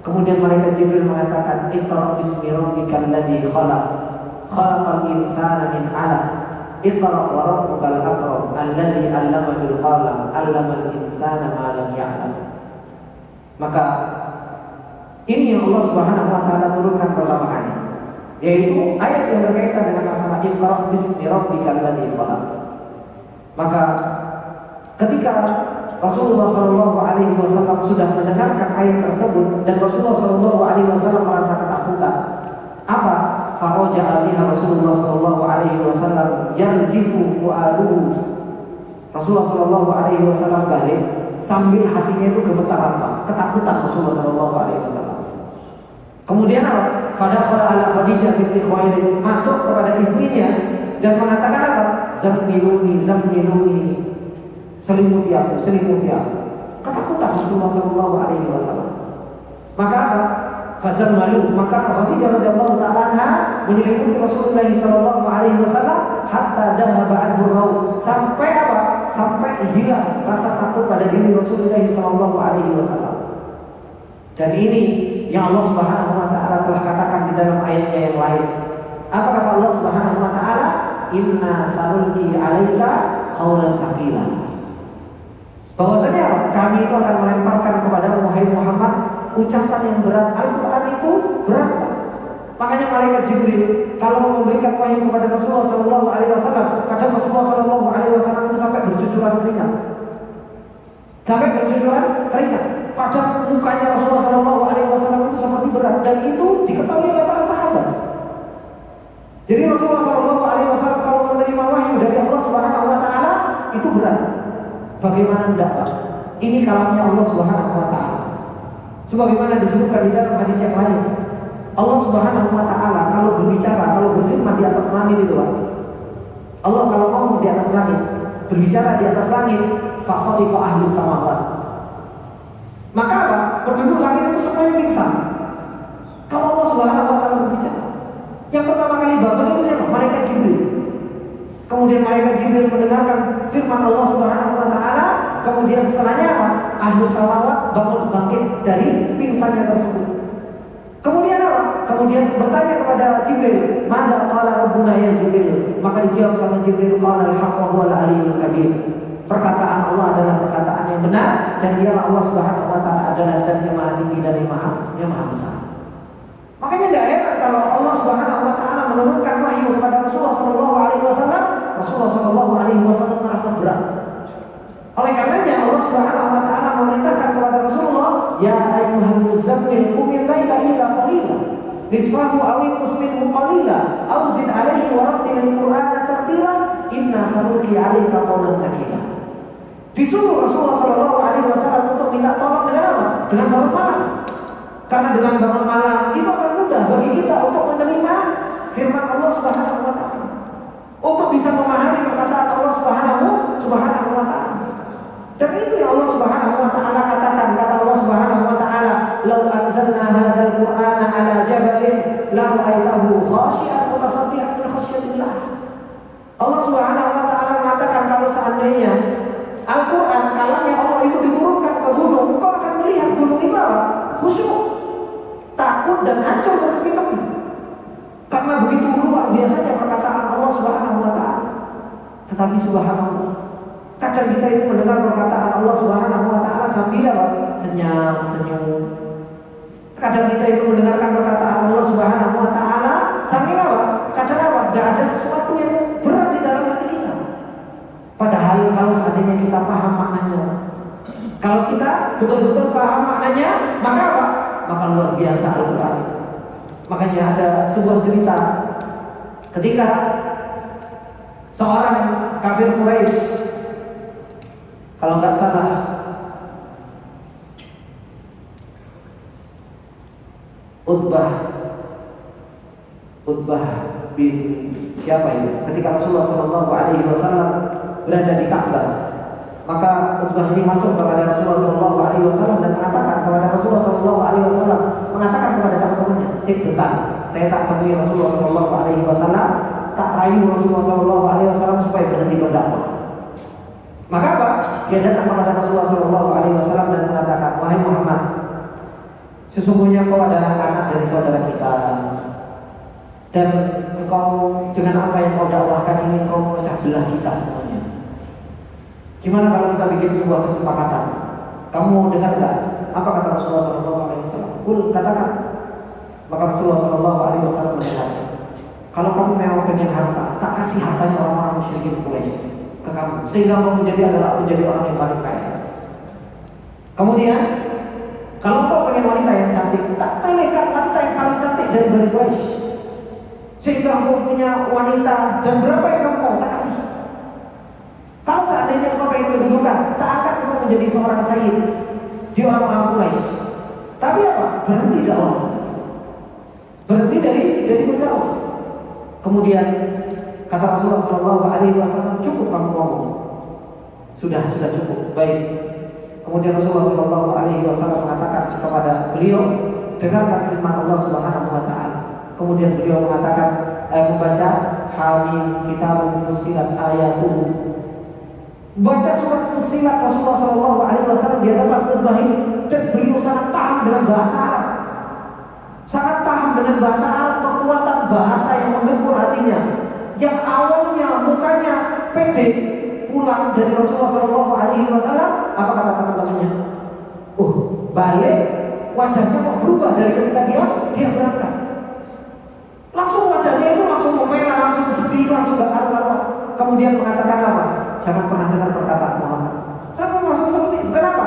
Kemudian malaikat Jibril mengatakan, "Iqra bismi rabbikal ladzi khalaq. Khalaqal insana min 'alaq. Iqra wa rabbukal akram alladzi 'allama bil qalam 'allamal insana ma lam ya'lam." Maka ini yang Allah Subhanahu wa taala turunkan pertama kali, yaitu ayat yang berkaitan dengan masalah Iqra bismi rabbikal ladzi khalaq. Maka ketika Rasulullah sallallahu alaihi wasallam sudah mendengarkan ayat tersebut dan Rasulullah sallallahu alaihi wasallam merasa ketakutan, apa? Faraja'a biha Rasulullah sallallahu alaihi wasallam yarjifu fu'aduhu. Rasulullah sallallahu alaihi wasallam balik sambil hatinya itu gemetaran, Pak. Ketakutan Rasulullah sallallahu alaihi wasallam. Kemudian apa? Fadakhala ala Khadijah binti Khuwailid, masuk kepada istrinya dan mengatakan apa? Zammiluni, selimuti aku. Ketakutan Rasulullah sallallahu alaihi wasallam. Maka apa? Fazammalu, maka Khadijah radhiyallahu ta'ala anha menyelimuti Rasulullah sallallahu alaihi wasallam hatta dhahaba anhu raw, sampai apa? Sampai hilang rasa takut pada diri Rasulullah sallallahu alaihi wasallam. Dan ini yang Allah Subhanahu wa taala telah katakan di dalam ayatnya yang lain. Apa kata Allah Subhanahu wa taala? Inna sanulqi 'alaika qaulan tsaqila. Bahwasanya apa? Kami itu akan melemparkan kepada Muhammad ucapan yang berat. Al-Qur'an itu berat. Makanya anehnya malaikat Jibril kalau memberikan wahyu kepada Rasulullah Shallallahu Alaihi Wasallam, kadang Rasulullah Shallallahu Alaihi Wasallam itu sampai bercucuran keringat, Padahal mukanya Rasulullah Shallallahu Alaihi Wasallam itu seperti berat, dan itu diketahui oleh para sahabat. Jadi Rasulullah Shallallahu Alaihi Wasallam kalau menerima wahyu dari Allah Subhanahu Wa Taala itu berat. Bagaimana tidak, Pak? Ini kalamnya Allah Subhanahu Wa Taala. Sebagaimana disebutkan di dalam hadis yang lain, Allah Subhanahu Wa Taala kalau berbicara, kalau berfirman di atas langit itu, Pak. Allah kalau ngomong di atas langit, berbicara di atas langit, fasadiqa ahlus samawat. Maka apa? Penduduk langit itu semuanya pingsan. Kalau Allah Subhanahu Wa Taala berbicara, yang pertama kali bangun itu siapa? Malaikat Jibril. Kemudian malaikat Jibril mendengarkan firman Allah Subhanahu Wa Taala. Kemudian setelahnya apa? Ahlus samawat bangun bangkit dari pingsannya tersebut. Kemudian apa? Kemudian bertanya kepada Jibril, "Madza qala rabbuna ya Jibril?" Maka dijawab sama Jibril, "Qala al-haqq wa huwal aliyyul kabir." Perkataan Allah adalah perkataan yang benar, dan dialah Allah Subhanahu Wa Taala adalah zat yang maha tinggi dan yang maha besar. Makanya tidak heran kalau Allah Subhanahu Wa Taala menurunkan wahyu kepada Rasulullah Shallallahu Alaihi Wasallam, Rasulullah Shallallahu Alaihi Wasallam merasa berat. Oleh karenanya Allah Subhanahu Wa Taala memerintahkan kepada Rasulullah, "Ya ayyuhal muzammil qum al-laila illa qalila, nisfahu aw inqus minhu qalila, aw zid 'alaihi wa rattilil qur'ana tartila, inna sanulqi 'alaika qawlan tsaqila." Disuruh Rasulullah Shallallahu Alaihi Wasallam untuk minta tolong dengan apa? Dengan bangun malam. Karena dengan bangun malam itu akan mudah bagi kita untuk menerima firman Allah Subhanahu Wa Taala, untuk bisa memahami perkataan Allah Subhanahu Wa Taala. Dan itu yang Allah Subhanahu Wa Taala katakan, kata Allah Subhanahu Wa Taala, "Lau anzalna hadzal Qur'ana 'ala jabalin la ra'aitahu khashi'an mutasaddian min khasyatillah." Allah Subhanahu Wa Taala mengatakan kalau seandainya Al-Quran, kalamnya Allah itu diturunkan ke gunung, engkau akan melihat gunung itu apa? Khusyuk, takut dan hancur bertubi-tubi. Karena begitu luar biasanya perkataan Allah Subhanahu Wa Taala. Tetapi subhanallah, kadang kita itu mendengar perkataan Allah Subhanahu Wa Taala sambil apa? Senyum. Kadang kita itu mendengarkan perkataan Allah Subhanahu Wa Taala sambil apa? Kadang apa? Gak ada sesuatu yang berat di dalam hati kita. Padahal kalau seandainya kita paham maknanya, kalau kita betul-betul paham maknanya, maka apa? Maka luar biasa Al-Quran. Makanya ada sebuah cerita ketika seorang kafir Quraisy, kalau nggak salah Utbah bin siapa itu? Ketika Rasulullah Shallallahu Alaihi Wasallam berada di Ka'bah, maka Utbah ini masuk kepada Rasulullah Shallallahu Alaihi Wasallam dan mengatakan kepada Rasulullah Shallallahu Alaihi Wasallam, mengatakan kepada teman-temannya, "Bentar, saya tak temui Rasulullah Shallallahu Alaihi Wasallam, tak rayu Rasulullah Shallallahu Alaihi Wasallam supaya berhenti berdakwah." Maka apa? Dia datang kepada Rasulullah Shallallahu Alaihi Wasallam dan mengatakan, "Wahai Muhammad, sesungguhnya kau adalah anak dari saudara kita, dan engkau dengan apa yang kau dakwahkan ingin kau memecah belah kita semuanya. Gimana kalau kita bikin sebuah kesepakatan? Kamu dengar gak? Apa kata Rasulullah SAW? Katakan." Maka Rasulullah SAW mendengar. "Kalau kamu memang pengen harta, tak kasih hartanya orang-orang musyrikin Quraisy ke kamu, sehingga kamu menjadi orang yang paling kaya. Kemudian, kalau kau pengen wanita yang cantik, tak pilihkan wanita yang paling cantik dari Bani Quraisy, sehingga kau punya wanita, dan berapa yang kamu mau, tak kasih. Kalau seandainya kau pengen kedudukan, tak akan kau menjadi seorang sayyid di orang-orang Quraisy. Tapi apa? Berhenti dakwah, berhenti dari berdakwah." Kemudian kata Rasulullah SAW, "Cukup kamu ngomong, sudah cukup, baik." Kemudian Rasulullah SAW mengatakan kepada beliau, "Dengarkan firman Allah Subhanahu Wa Taala." Kemudian beliau mengatakan, membaca Hamim kitabun fussilat ayatuhu. Baca surat Fussilat Rasulullah SAW di hadapan Utbah ini, dan beliau sangat paham dengan bahasa Arab, sangat paham dengan bahasa Arab, kekuatan bahasa yang menggempur hatinya. Yang awalnya mukanya pede pulang dari Rasulullah SAW, apa kata teman-temannya? Balik wajahnya kok berubah dari ketika dia berangkat. Langsung wajahnya itu langsung memerah, langsung sedih, langsung gak karuan. Kemudian mengatakan apa? Jangan pernah dengar perkataan Muhammad. Sampai langsung seperti itu. Kenapa?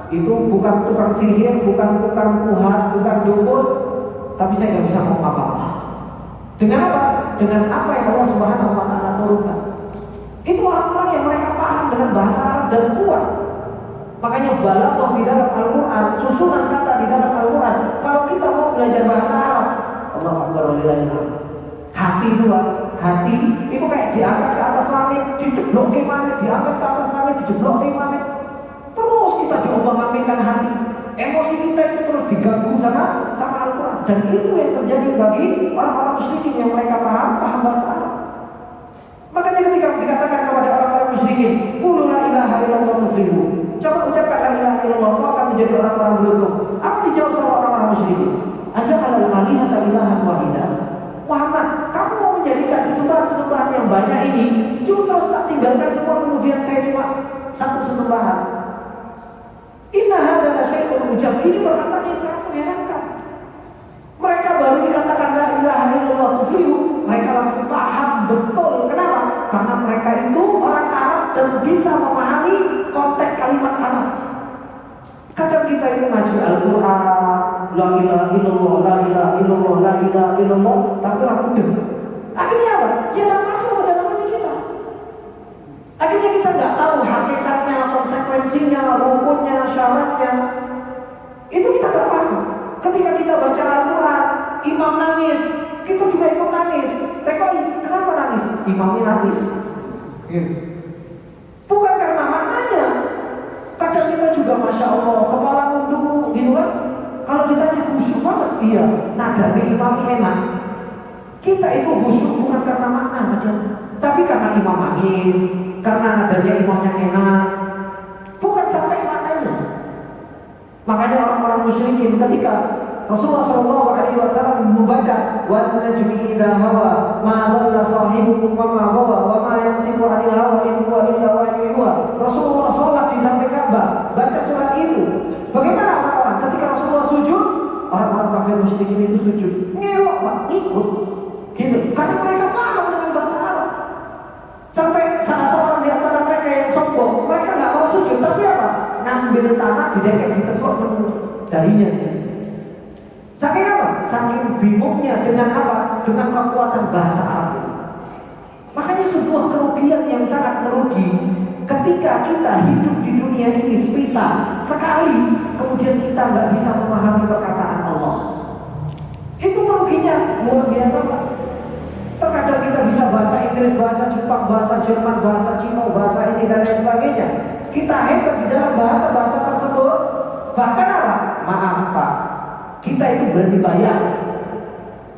Itu bukan tukang sihir, bukan tukang kuhat, bukan dukun, tapi saya nggak bisa ngomong apa-apa. Dengan apa? Dengan apa yang Allah Subhanahu wa Ta'ala turunkan. Itu orang-orang yang mereka paham dengan bahasa Arab dan kuat. Makanya balaghah di dalam Al-Quran, susunan kata di dalam Al-Quran. Kalau kita mau belajar bahasa Arab, Allahu Akbar walillahil hamd. Hati itu, hati itu kayak diangkat ke atas langit, dijeblok ke mana, diangkat ke atas langit, dijeblok ke mana. Terus kita diombang-ambingkan hati. Emosi kita itu terus diganggu sama Al-Quran. Dan itu yang terjadi bagi orang-orang musyrikin yang mereka paham bahasa Arab. Makanya ketika dikatakan kepada orang-orang musyrikin, qul la ilaha illallah tuflihu. Coba ucapkan la ilaha illallah, kau akan menjadi orang-orang beruntung. Apa dijawab sama orang-orang musyrikin? Aja'alal alihata ilahan wahida. Muhammad, kamu mau menjadikan sesembahan-sesembahan yang banyak ini, terus tak tinggalkan semua, kemudian saya cuma satu sesembahan. Inna hadza la syai'un ujab. Ini perkataan yang sangat mengherankan. Mereka baru dikatakan la ilaha illallah tuflihu, mereka langsung paham betul. Kenapa? Karena mereka itu orang Arab dan bisa memahami konteks kalimat Arab. Kadang kita itu ngaji Al-Quran, la ilaha illallah, la ilaha illallah, la ilaha illallah, tapi orang mudeng. Akhirnya apa? Ya tidak masuk ke dalam hati kita. Akhirnya kita nggak tahu hakikatnya, konsekuensinya, rukunnya, syaratnya. Itu kita nggak paham. Ketika kita baca Al-Quran, imam nangis, kita juga ikut nangis. TKI, kenapa nangis? Imamnya nangis. Bukan karena maknanya. Kadang kita juga Masya Allah, kepala nunduk gitu kan. Kalau ditanya khusyuk banget, iya, nada imamnya enak. Kita itu khusyuk bukan karena makna, tapi karena imam nangis, karena nadanya imamnya enak. Bukan sampai maknanya. Makanya orang-orang musyrikin ketika Rasulullah SAW membaca wan najmi idza hawa ma dhalla sahibukum wa ma ghawa wa ma yantiqu 'anil hawa in huwa illa wahyun yuha. Rasulullah salat di samping Ka'bah baca surat itu. Bagaimana orang-orang ketika Rasulullah sujud? Orang-orang kafir musyrikin itu sujud. Ngelok Pak, ikut. Gitu. Karena mereka paham dengan bahasa Arab. Sampai salah seorang di antara mereka yang sombong, mereka enggak mau sujud, tapi apa? Ngambil tanah didekek ditekuk dahinya. Saking apa? Saking bingungnya dengan apa? Dengan kekuatan bahasa Arab itu. Makanya sebuah kerugian yang sangat merugi ketika kita hidup di dunia ini sepisah sekali, kemudian kita nggak bisa memahami perkataan Allah. Itu meruginya luar biasa Pak. Terkadang kita bisa bahasa Inggris, bahasa Jepang, bahasa Jerman, bahasa Cina, bahasa ini dan lain sebagainya. Kita hebat di dalam bahasa-bahasa tersebut. Bahkan apa? Maaf Pak, kita itu berani bayar.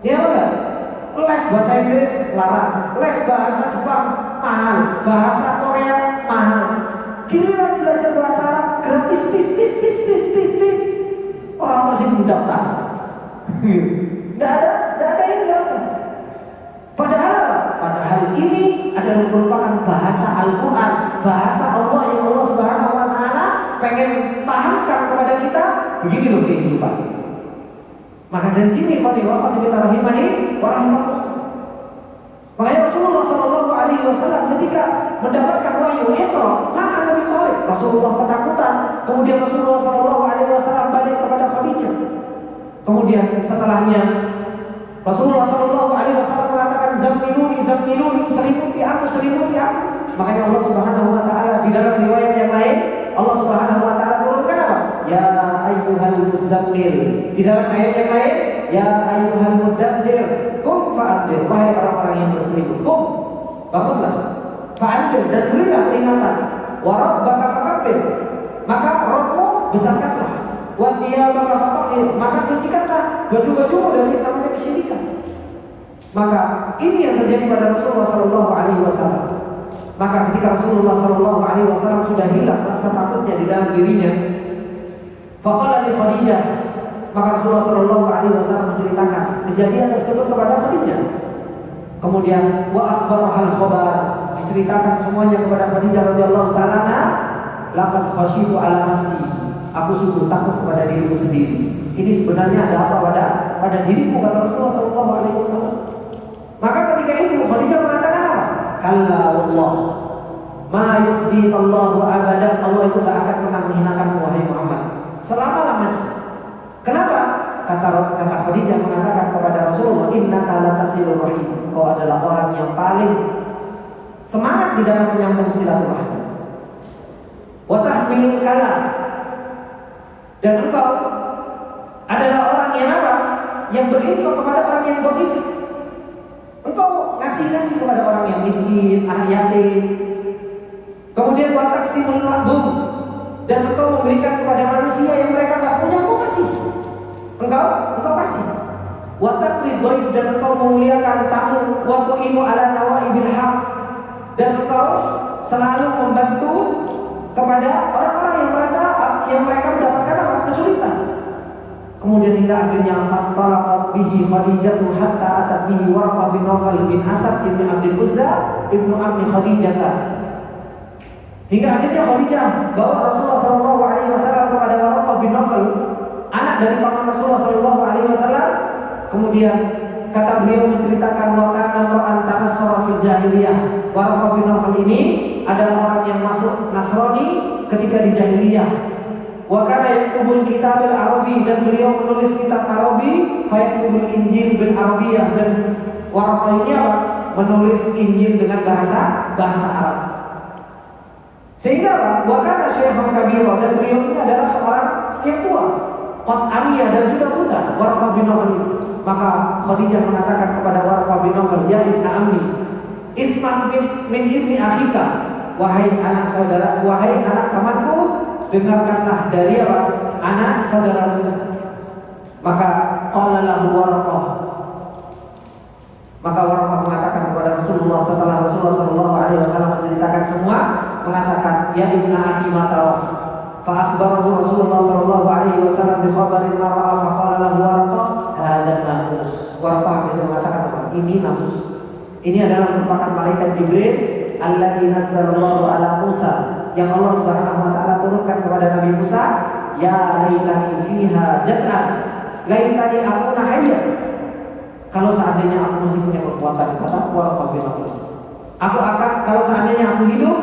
Ya enggak? Les bahasa Inggris larang, les bahasa Jepang mahal, bahasa Korea mahal. Giliran belajar bahasa Arab gratis, tis. Orang masih mendaftar. Tidak ada yang daftar. Padahal ini adalah merupakan bahasa Al-Quran, bahasa Allah yang Allah Subhanahu wa Ta'ala pengen pahamkan kepada kita. Begini loh kehidupan. Maka dari sini qadillah rahimani wa rahimakumullah. Makanya Rasulullah SAW ketika mendapatkan wahyu Iqra, ma'ana biqari, Rasulullah ketakutan. Kemudian Rasulullah SAW balik kepada Khadijah. Kemudian setelahnya Rasulullah SAW mengatakan zammiluni, selimuti aku. Makanya Allah Subhanahu wa Ta'ala di dalam riwayat yang lain, Allah Subhanahu wa Ta'ala turunkan apa? Ya ayyuhal muzammil. Di dalam ayat yang lain, ya ayyuhal mudaththir, qum fa'anzir. Wahai orang-orang yang berselimut, qum, bangunlah, fa'anzir, dan berilah peringatan. Wa rabbaka fakabbir, maka Rabbmu besarkanlah. Wa thiyabaka fatahhir, maka sucikanlah baju-bajumu dari yang namanya kesyirikan. Maka ini yang terjadi pada Rasulullah SAW. Maka ketika Rasulullah SAW sudah hilang rasa takutnya di dalam dirinya, faqala li Khadijah, maka Rasulullah SAW menceritakan kejadian tersebut kepada Khadijah. Kemudian wa akhbarahal khabar, diceritakan semuanya kepada Khadijah radhiyallahu ta'ala anha. Laqad khasyitu ala nafsi, aku sungguh takut kepada diriku sendiri. Ini sebenarnya ada apa pada pada diriku, kata Rasulullah SAW. Maka ketika itu Khadijah mengatakan apa? Kalla wallah ma yukhzi Allahu abadan. Allah itu gak akan pernah menghinakanmu wahai Muhammad selama-lamanya. Kenapa? Kata Khadijah mengatakan kepada Rasulullah, innaka latasilur rahim. Kau adalah orang yang paling semangat di dalam menyambung silaturahmi. Wa tahmilul kalam. Dan engkau adalah orang yang apa? Yang berinfak kepada orang yang dhaif. Engkau ngasih kepada orang yang miskin, anak yatim. Kemudian wa taqsimul ma'dum. Dan engkau memberikan kepada manusia yang mereka enggak punya, engkau kasih. Engkau kasih. Wa taqrid dhaif, dan engkau memuliakan tamu. Wa tu'inu ala nawaibil haq. Dan engkau selalu membantu kepada orang-orang yang merasa yang mereka mendapatkan apa? Kesulitan. Kemudian hingga akhirnya fattalaqat bihi Khadijah hatta atat bihi Warqah bin Nawfal bin Asad bin Abdul Uzza ibnu Ammi Khadijah. Hingga akhirnya Khadijah bawa Rasulullah SAW kepada Warqah bin Nawfal, anak dari paman Rasulullah SAW. Kemudian kata beliau menceritakan wa kana ra'an tanassara fil jahiliyah. Warqah bin Nawfal ini adalah orang yang masuk Nasrani ketika di jahiliyah. Wa kana yaktubul kitab al-arabi, dan beliau menulis kitab Arabi, fa yaktubul Injil bil Arabiyah, dan Warqah ini apa? Menulis Injil dengan bahasa Arab. Sehingga apa? Wa kana syaikhun kabira, dan beliau ini adalah seorang yang tua, qad amiyah, dan sudah buta, Warqah bin Nawfal. Maka Khadijah mengatakan kepada Warqah bin Nawfal, ya ibna ammi, isma' min ibni akhika, wahai anak saudara, wahai anak pamanku, dengarkanlah dari apa? Anak saudaramu. Maka qala lahu Warqah. Maka Warqah mengatakan kepada Rasulullah setelah Rasulullah SAW menceritakan semua, mengatakan, ya ibna akhi ma tara. Fa akhbarahu Rasulullah SAW bi khabarin ma ra'a, fa qala lahu Warqah, hadzal namus. Warqah akhirnya mengatakan apa? Ini namus. Ini adalah merupakan malaikat Jibril alladzi nazzalallahu ala Musa, yang Allah Subhanahu wa taala turunkan kepada Nabi Musa. Ya laitani fiha jad'an, laitani akuna hayya. Kalau seandainya aku masih punya kekuatan, kata Warqah bin Nawfal, aku akan, kalau seandainya aku hidup,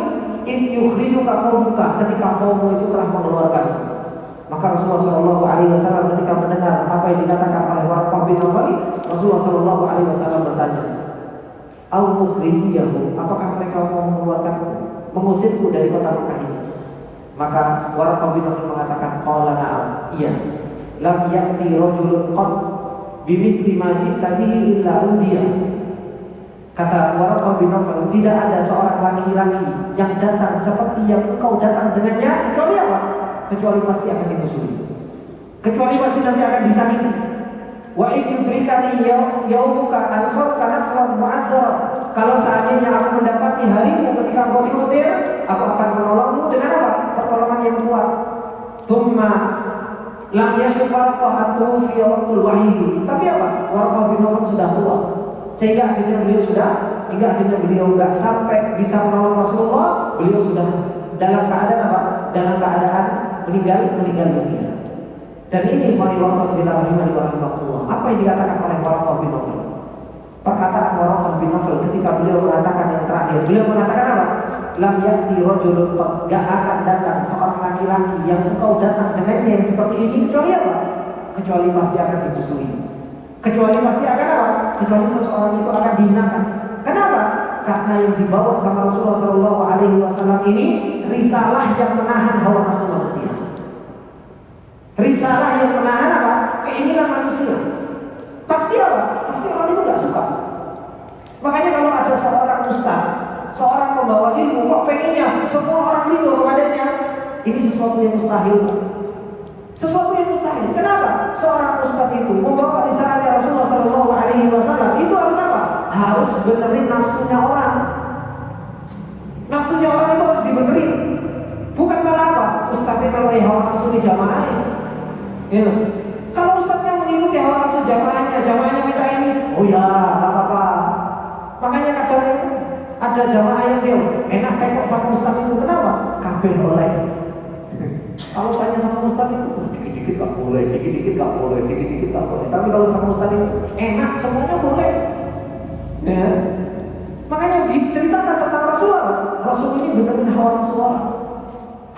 in yukhrijuka qaumuka, ketika kaummu itu telah mengeluarkan. Maka Rasulullah SAW ketika mendengar apa yang dikatakan oleh Warqah bin Nawfal, Rasulullah SAW bertanya, au mukhrijiyahu, apakah mereka mau mengeluarkanku, mengusirku dari kota Mekah ini? Maka Warqah bin Nawfal mengatakan, qala na'am, iya. Lam ya'ti rajulun qad bimithli ma ji'ta bihi illa udiya. Kata Warqah bin Nawfal, tidak ada seorang laki-laki yang datang seperti yang engkau datang dengannya, kecuali apa? Kecuali pasti akan dimusuhi, kecuali pasti nanti akan disakiti. Wa in yudrikani yaumuka ansarka nasran mu'azzara. Kalau seandainya aku mendapati harimu ketika engkau diusir, aku akan menolongmu dengan apa? Pertolongan yang kuat. Tsumma lam yashqa Warqah an tuwfiya waqtul wahyi. Tapi apa? Warqah bin Nawfal sudah tua, sehingga akhirnya beliau enggak sampai bisa menolong Rasulullah. Beliau sudah dalam keadaan apa? Dalam keadaan meninggal dunia. Dan ini Warqah bin Nawfal, apa yang dikatakan oleh Warqah bin Nawfal? Perkataan Warqah bin Nawfal ketika beliau mengatakan yang terakhir, beliau mengatakan apa? Lam ya'ti rajulun qad, gak akan datang seorang laki-laki yang engkau datang dengannya yang seperti ini, kecuali apa? Kecuali pasti akan dimusuhi. Kecuali pasti akan apa? Kecuali seseorang itu akan dihinakan. Kenapa? Karena yang dibawa sama Rasulullah SAW ini risalah yang menahan hawa nafsu manusia. Risalah yang menahan apa? Keinginan manusia. Pasti apa? Pasti orang itu gak suka. Makanya kalau ada seorang ustaz, seorang pembawa ilmu, kok pengennya semua orang ridho kepadanya, ini sesuatu yang mustahil. Sesuatu yang mustahil. Kenapa? Seorang ustaz itu membawa risalahnya Rasulullah SAW, itu harus apa? Harus benerin nafsunya orang. Nafsunya orang itu harus dibenerin. Bukan malah apa? Ustaznya kalau hawa nafsu di jamaahnya. Ya. Kalau ustaznya mengikuti hawa nafsu jamaahnya minta ini, oh ya, gak apa-apa. Makanya kadang ada jamaah yang dia enak tengok sama ustaz itu, kenapa? Kabeh oleh. Kalau tanya sama ustaz itu, dikit-dikit nggak boleh, dikit-dikit nggak boleh, dikit-dikit nggak boleh. Tapi kalau sama ustaz itu enak, semuanya boleh. Ya. Makanya diceritakan tentang Rasul ini benar-benar hawa nafsu orang.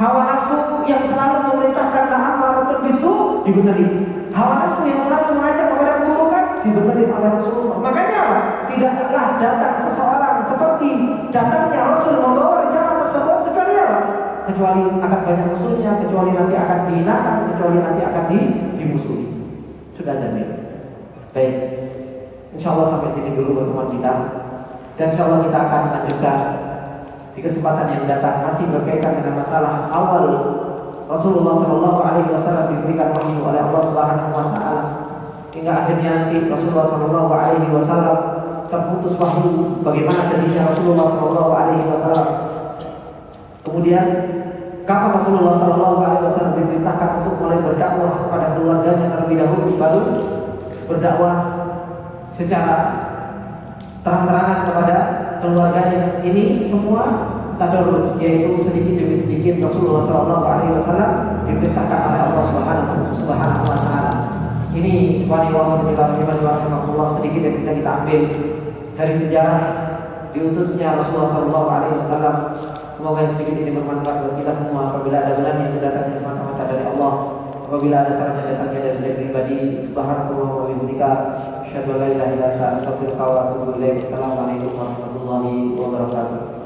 Hawa nafsu yang selalu memerintahkan amaratul bisu dibenerin. Hawa nafsu yang selalu mengajak kepada keburukan dibenerin oleh Rasulullah. Makanya apa? Tidaklah datang seseorang seperti datangnya Rasul membawa risalah tersebut kecuali apa? Kecuali akan banyak musuhnya, kecuali nanti akan dihinakan, kecuali nanti akan dimusuhi. Sudah jamin. Baik. Insya Allah sampai sini dulu pertemuan kita. Dan insya Allah kita akan lanjutkan di kesempatan yang datang masih berkaitan dengan masalah awal Rasulullah Shallallahu Alaihi Wasallam diberikan wahyu oleh Allah Subhanahu Wa Taala hingga akhirnya nanti Rasulullah Shallallahu Alaihi Wasallam terputus wahyu. Bagaimana sedihnya Rasulullah Shallallahu Alaihi Wasallam. Kemudian kapan Rasulullah Shallallahu Alaihi Wasallam diperintahkan untuk mulai berdakwah kepada keluarganya terlebih dahulu, baru berdakwah secara terang-terangan kepada keluarganya. Ini semua tadarruj, yaitu sedikit demi sedikit Rasulullah SAW diperintahkan oleh Allah Subhanahu Wa Taala. Ini wa'alaikumsalam sedikit yang bisa kita ambil dari sejarah diutusnya Rasulullah SAW. Semoga yang sedikit ini bermanfaat bagi kita semua. Apabila ada benar yang datangnya semata-mata dari Allah, apabila ada saran yang datangnya dari saya pribadi, subhanallah wa bihamdika, asyhadu an la ilaha illa anta, astaghfiruka wa atubu ilaik. Assalamualaikum warahmatullahi wabarakatuh.